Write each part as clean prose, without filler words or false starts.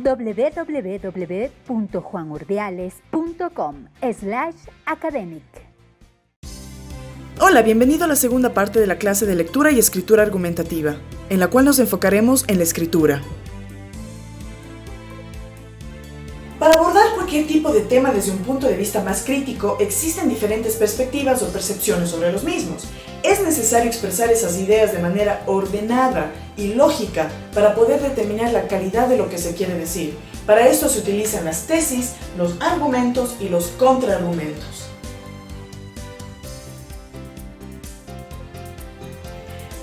www.juanurdiales.com/academic. Hola, bienvenido a la segunda parte de la clase de lectura y escritura argumentativa, en la cual nos enfocaremos en la escritura. Para abordar cualquier tipo de tema desde un punto de vista más crítico, existen diferentes perspectivas o percepciones sobre los mismos. Es necesario expresar esas ideas de manera ordenada y lógica para poder determinar la calidad de lo que se quiere decir. Para esto se utilizan las tesis, los argumentos y los contraargumentos.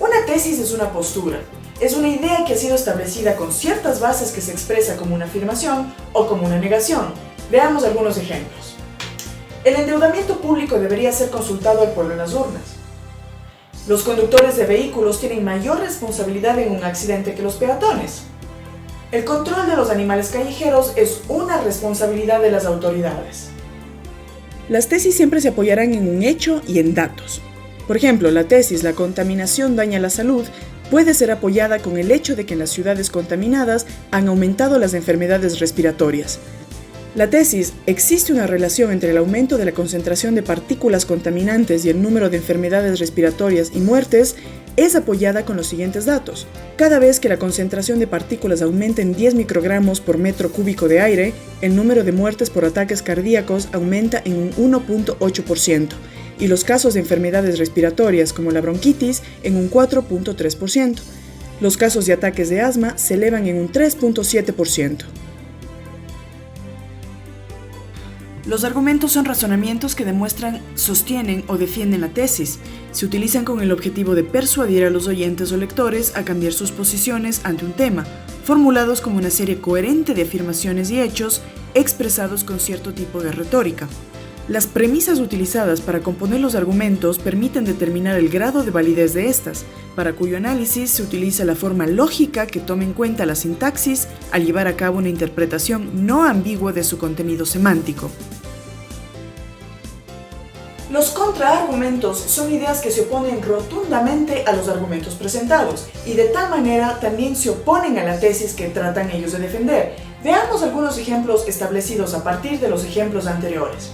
Una tesis es una postura. Es una idea que ha sido establecida con ciertas bases que se expresa como una afirmación o como una negación. Veamos algunos ejemplos. El endeudamiento público debería ser consultado al pueblo en las urnas. Los conductores de vehículos tienen mayor responsabilidad en un accidente que los peatones. El control de los animales callejeros es una responsabilidad de las autoridades. Las tesis siempre se apoyarán en un hecho y en datos. Por ejemplo, la tesis "la contaminación daña la salud" puede ser apoyada con el hecho de que en las ciudades contaminadas han aumentado las enfermedades respiratorias. La tesis "existe una relación entre el aumento de la concentración de partículas contaminantes y el número de enfermedades respiratorias y muertes" es apoyada con los siguientes datos. Cada vez que la concentración de partículas aumenta en 10 microgramos por metro cúbico de aire, el número de muertes por ataques cardíacos aumenta en un 1.8%. y los casos de enfermedades respiratorias como la bronquitis en un 4.3%. Los casos de ataques de asma se elevan en un 3.7%. Los argumentos son razonamientos que demuestran, sostienen o defienden la tesis. Se utilizan con el objetivo de persuadir a los oyentes o lectores a cambiar sus posiciones ante un tema, formulados como una serie coherente de afirmaciones y hechos expresados con cierto tipo de retórica. Las premisas utilizadas para componer los argumentos permiten determinar el grado de validez de estas, para cuyo análisis se utiliza la forma lógica que toma en cuenta la sintaxis al llevar a cabo una interpretación no ambigua de su contenido semántico. Los contraargumentos son ideas que se oponen rotundamente a los argumentos presentados y de tal manera también se oponen a la tesis que tratan ellos de defender. Veamos algunos ejemplos establecidos a partir de los ejemplos anteriores.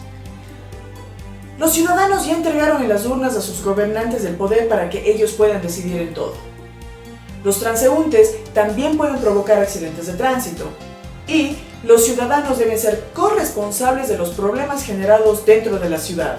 Los ciudadanos ya entregaron en las urnas a sus gobernantes el poder para que ellos puedan decidir en todo. Los transeúntes también pueden provocar accidentes de tránsito. Y los ciudadanos deben ser corresponsables de los problemas generados dentro de la ciudad.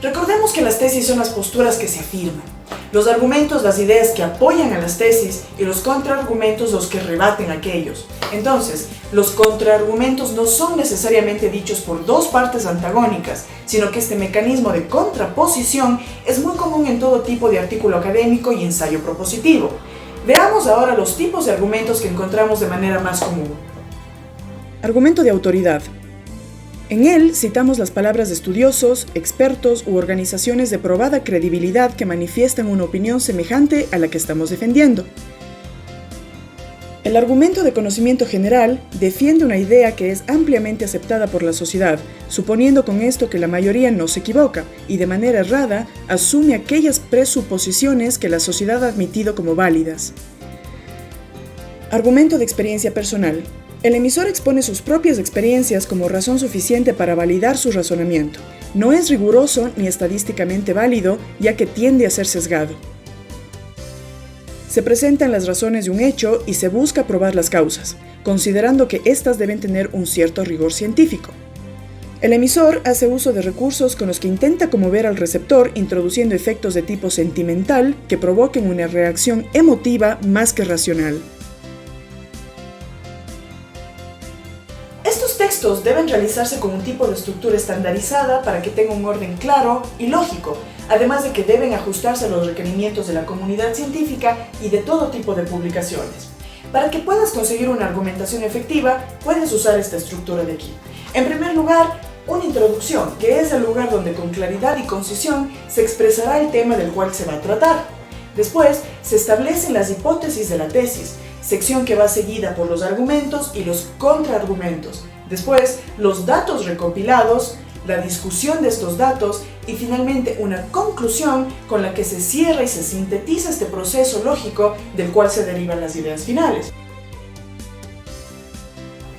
Recordemos que las tesis son las posturas que se afirman. Los argumentos, las ideas que apoyan a las tesis y los contraargumentos los que rebaten aquellos. Entonces, los contraargumentos no son necesariamente dichos por dos partes antagónicas, sino que este mecanismo de contraposición es muy común en todo tipo de artículo académico y ensayo propositivo. Veamos ahora los tipos de argumentos que encontramos de manera más común. Argumento de autoridad. En él citamos las palabras de estudiosos, expertos u organizaciones de probada credibilidad que manifiestan una opinión semejante a la que estamos defendiendo. El argumento de conocimiento general defiende una idea que es ampliamente aceptada por la sociedad, suponiendo con esto que la mayoría no se equivoca y de manera errada asume aquellas presuposiciones que la sociedad ha admitido como válidas. Argumento de experiencia personal. El emisor expone sus propias experiencias como razón suficiente para validar su razonamiento. No es riguroso ni estadísticamente válido, ya que tiende a ser sesgado. Se presentan las razones de un hecho y se busca probar las causas, considerando que éstas deben tener un cierto rigor científico. El emisor hace uso de recursos con los que intenta conmover al receptor, introduciendo efectos de tipo sentimental que provoquen una reacción emotiva más que racional. Estos textos deben realizarse con un tipo de estructura estandarizada para que tenga un orden claro y lógico, además de que deben ajustarse a los requerimientos de la comunidad científica y de todo tipo de publicaciones. Para que puedas conseguir una argumentación efectiva, puedes usar esta estructura de aquí. En primer lugar, una introducción, que es el lugar donde con claridad y concisión se expresará el tema del cual se va a tratar. Después, se establecen las hipótesis de la tesis, sección que va seguida por los argumentos y los contraargumentos. Después, los datos recopilados, la discusión de estos datos y finalmente una conclusión con la que se cierra y se sintetiza este proceso lógico del cual se derivan las ideas finales.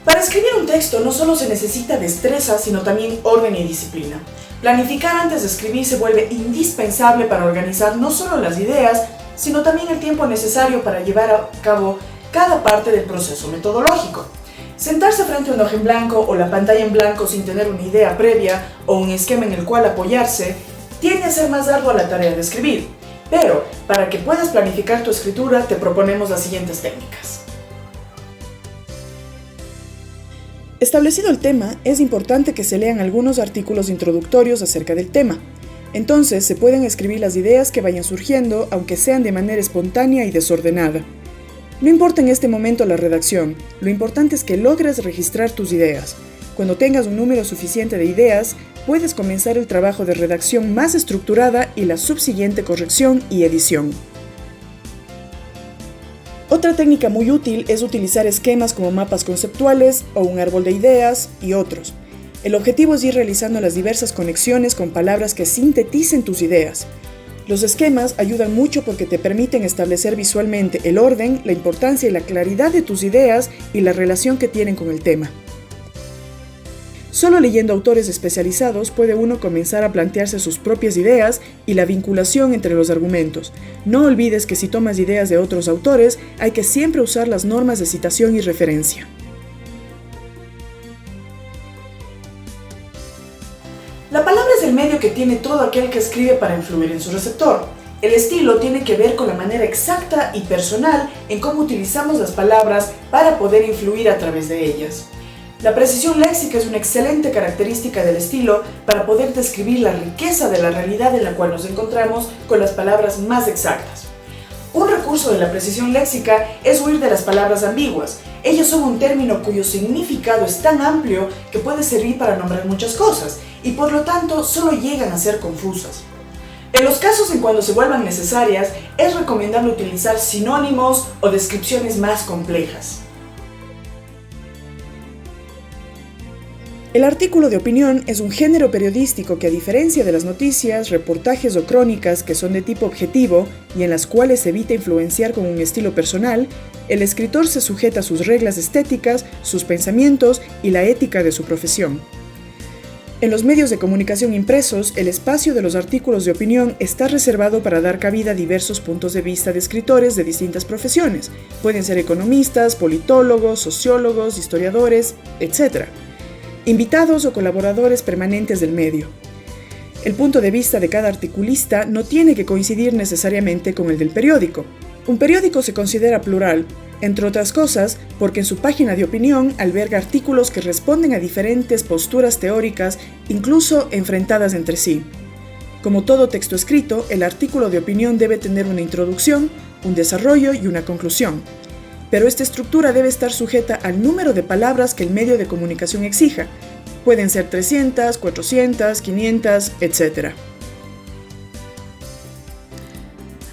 Para escribir un texto no solo se necesita destreza, sino también orden y disciplina. Planificar antes de escribir se vuelve indispensable para organizar no solo las ideas, sino también el tiempo necesario para llevar a cabo cada parte del proceso metodológico. Sentarse frente a un hoja en blanco o la pantalla en blanco sin tener una idea previa o un esquema en el cual apoyarse, tiende a ser más ardua la tarea de escribir. Pero, para que puedas planificar tu escritura, te proponemos las siguientes técnicas. Establecido el tema, es importante que se lean algunos artículos introductorios acerca del tema. Entonces, se pueden escribir las ideas que vayan surgiendo, aunque sean de manera espontánea y desordenada. No importa en este momento la redacción, lo importante es que logres registrar tus ideas. Cuando tengas un número suficiente de ideas, puedes comenzar el trabajo de redacción más estructurada y la subsiguiente corrección y edición. Otra técnica muy útil es utilizar esquemas como mapas conceptuales o un árbol de ideas y otros. El objetivo es ir realizando las diversas conexiones con palabras que sinteticen tus ideas. Los esquemas ayudan mucho porque te permiten establecer visualmente el orden, la importancia y la claridad de tus ideas y la relación que tienen con el tema. Solo leyendo autores especializados puede uno comenzar a plantearse sus propias ideas y la vinculación entre los argumentos. No olvides que si tomas ideas de otros autores, hay que siempre usar las normas de citación y referencia. La palabra es el medio que tiene todo aquel que escribe para influir en su receptor. El estilo tiene que ver con la manera exacta y personal en cómo utilizamos las palabras para poder influir a través de ellas. La precisión léxica es una excelente característica del estilo para poder describir la riqueza de la realidad en la cual nos encontramos con las palabras más exactas. Un recurso de la precisión léxica es huir de las palabras ambiguas. Ellas son un término cuyo significado es tan amplio que puede servir para nombrar muchas cosas y por lo tanto solo llegan a ser confusas. En los casos en cuando se vuelvan necesarias, es recomendable utilizar sinónimos o descripciones más complejas. El artículo de opinión es un género periodístico que, a diferencia de las noticias, reportajes o crónicas que son de tipo objetivo y en las cuales se evita influenciar con un estilo personal, el escritor se sujeta a sus reglas estéticas, sus pensamientos y la ética de su profesión. En los medios de comunicación impresos, el espacio de los artículos de opinión está reservado para dar cabida a diversos puntos de vista de escritores de distintas profesiones. Pueden ser economistas, politólogos, sociólogos, historiadores, etc. Invitados o colaboradores permanentes del medio. El punto de vista de cada articulista no tiene que coincidir necesariamente con el del periódico. Un periódico se considera plural, entre otras cosas, porque en su página de opinión alberga artículos que responden a diferentes posturas teóricas, incluso enfrentadas entre sí. Como todo texto escrito, el artículo de opinión debe tener una introducción, un desarrollo y una conclusión. Pero esta estructura debe estar sujeta al número de palabras que el medio de comunicación exija. Pueden ser 300, 400, 500, etc.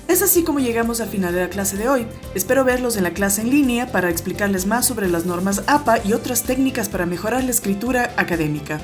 Es así como llegamos al final de la clase de hoy. Espero verlos en la clase en línea para explicarles más sobre las normas APA y otras técnicas para mejorar la escritura académica.